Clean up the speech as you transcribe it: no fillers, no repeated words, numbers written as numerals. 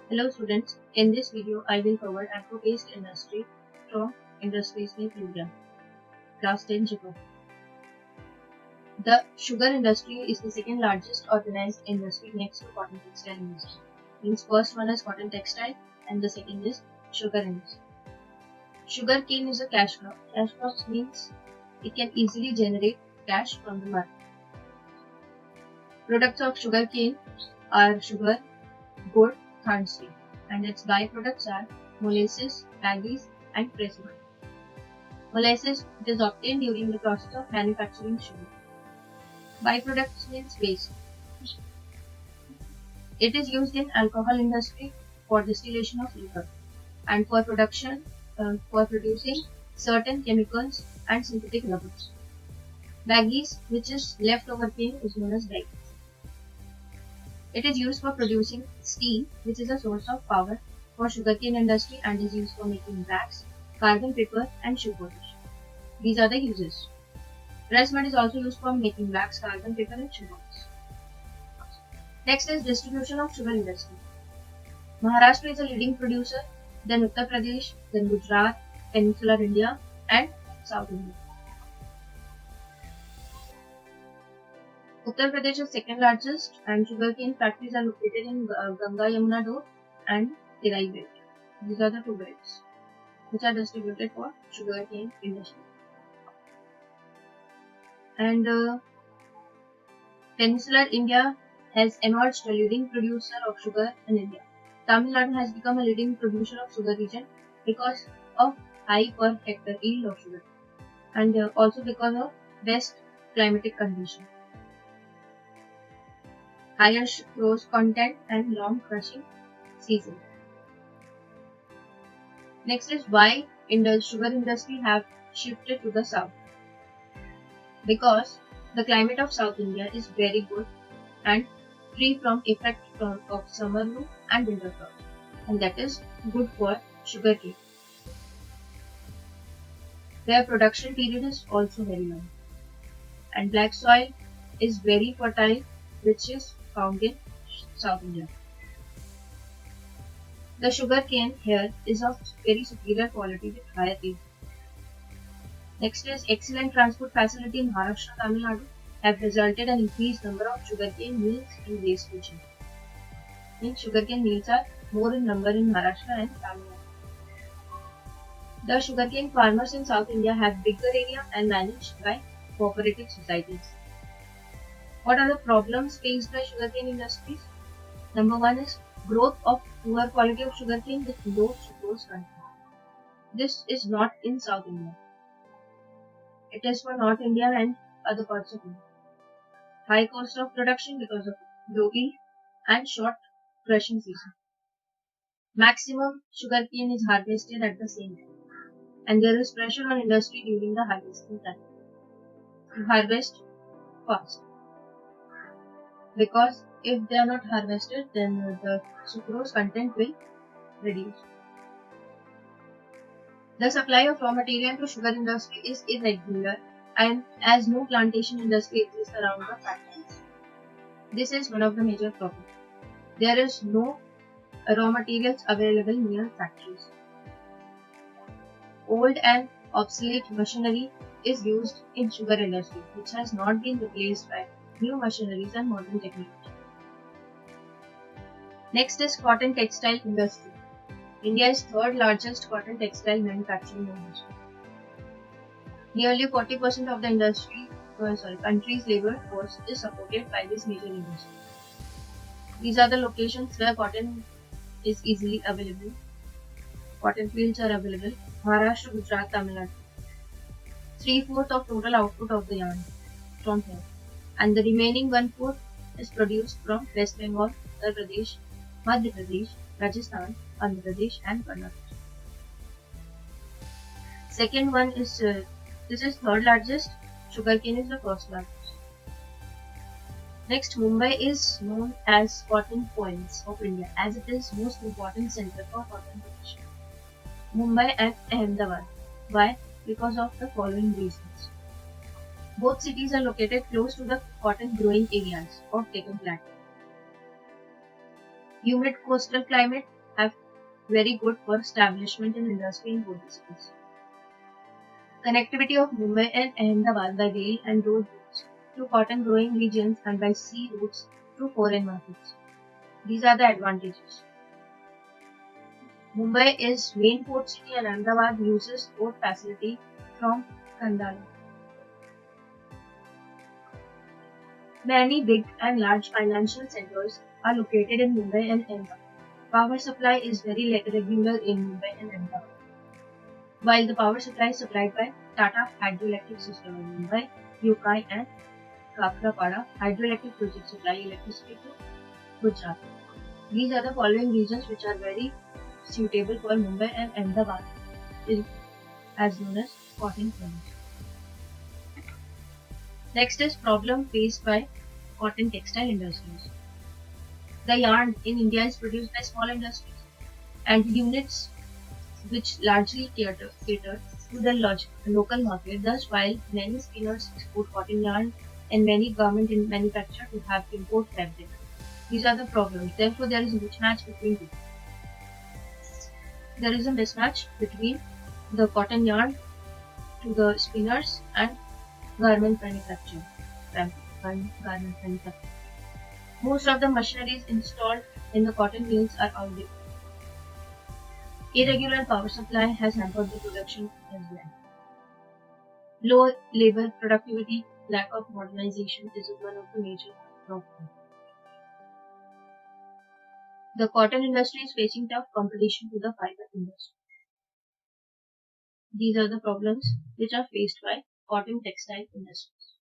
Hello students, in this video I will cover agro-based industry from Industries in India. Class 10 Geography. The sugar industry is the second largest organized industry next to cotton textile industry. Means first one is cotton textile and the second is sugar industry. Sugar cane is a cash crop. Cash crops means it can easily generate cash from the market. Products of sugar cane are sugar, wood, turnstile, and its byproducts are molasses, baggies, and pressed mud. Molasses is obtained during the process of manufacturing sugar. Byproducts means waste. It is used in alcohol industry for distillation of liquor and for producing certain chemicals and synthetic rubbers. Baggies, which is leftover cane, is known as baggies. It is used for producing steam, which is a source of power for sugarcane industry and is used for making wax, carbon paper, and shoe polish. These are the uses. Pressed mud is also used for making wax, carbon paper, and shoe polish. Next is distribution of sugar industry. Maharashtra is a leading producer, then Uttar Pradesh, then Gujarat, Peninsular India, and South India. Uttar Pradesh is second largest and sugarcane factories are located in Ganga Yamuna Dor and Terai belt. These are the two belts which are distributed for sugarcane industry. And Peninsular India has emerged a leading producer of sugar in India. Tamil Nadu has become a leading producer of sugar region because of high per hectare yield of sugar and also because of best climatic condition, higher sucrose content and long crushing season. Next is why sugar industry have shifted to the south. Because the climate of South India is very good and free from effect of summer low and winter frost, and that is good for sugarcane. Their production period is also very long, and black soil is very fertile, which is found in South India. The sugarcane here is of very superior quality with higher yield. Next is excellent transport facility in Maharashtra, Tamil Nadu have resulted in increased number of sugarcane mills in waste region. Means sugarcane mills are more in number in Maharashtra and Tamil Nadu. The sugarcane farmers in South India have bigger area and managed by cooperative societies. What are the problems faced by sugarcane industries? Number one is growth of poor quality of sugarcane with low sucrose content. This is not in South India. It is for North India and other parts of India. High cost of production because of low yield and short crushing season. Maximum sugarcane is harvested at the same time, and there is pressure on industry during the harvesting time to harvest fast. Because if they are not harvested, then the sucrose content will reduce. The supply of raw material to sugar industry is irregular, and as no plantation industry exists around the factories. This is one of the major problems. There is no raw materials available near factories. Old and obsolete machinery is used in sugar industry, which has not been replaced by new machineries and modern technology. Next is cotton textile industry. India is third largest cotton textile manufacturing industry. Nearly 40% of the country's labor force is supported by this major industry. These are the locations where cotton is easily available. Cotton fields are available. Maharashtra, Gujarat, Tamil Nadu. 3/4 of total output of the yarn from here, and the remaining 1/4 is produced from West Bengal, Uttar Pradesh, Madhya Pradesh, Rajasthan, Andhra Pradesh, and Karnataka. Second one is this is third largest. Sugarcane is the first largest. Next, Mumbai is known as cotton points of India as it is most important center for cotton production. Mumbai and Ahmedabad. Why? Because of the following reasons. Both cities are located close to the cotton growing areas of Deccan Plateau. Humid coastal climate very good for establishment and industry in both the cities. Connectivity of Mumbai and Ahmedabad by rail and road routes to cotton growing regions and by sea routes to foreign markets. These are the advantages. Mumbai is main port city and Ahmedabad uses port facility from Kandala. Many big and large financial centers are located in Mumbai and Ahmedabad. Power supply is very regular in Mumbai and Ahmedabad. While the power supply is supplied by Tata Hydroelectric System in Mumbai, Yukai and Kakrapada hydroelectric projects supply electricity to Gujarat. These are the following regions which are very suitable for Mumbai and Ahmedabad, as known as cotton province. Next is problem faced by cotton textile industries. The yarn in India is produced by small industries and units which largely cater to the local market. Thus, while many spinners export cotton yarn and many garment manufacturers have import fabric. These are the problems. Therefore, there is a mismatch between two. There is a mismatch between the cotton yarn to the spinners and garment manufacturing. Most of the machineries installed in the cotton mills are outdated. Irregular power supply has hampered the production as well. Low labor productivity, lack of modernization is one of the major problems. The cotton industry is facing tough competition to the fiber industry. These are the problems which are faced by cotton textile industries.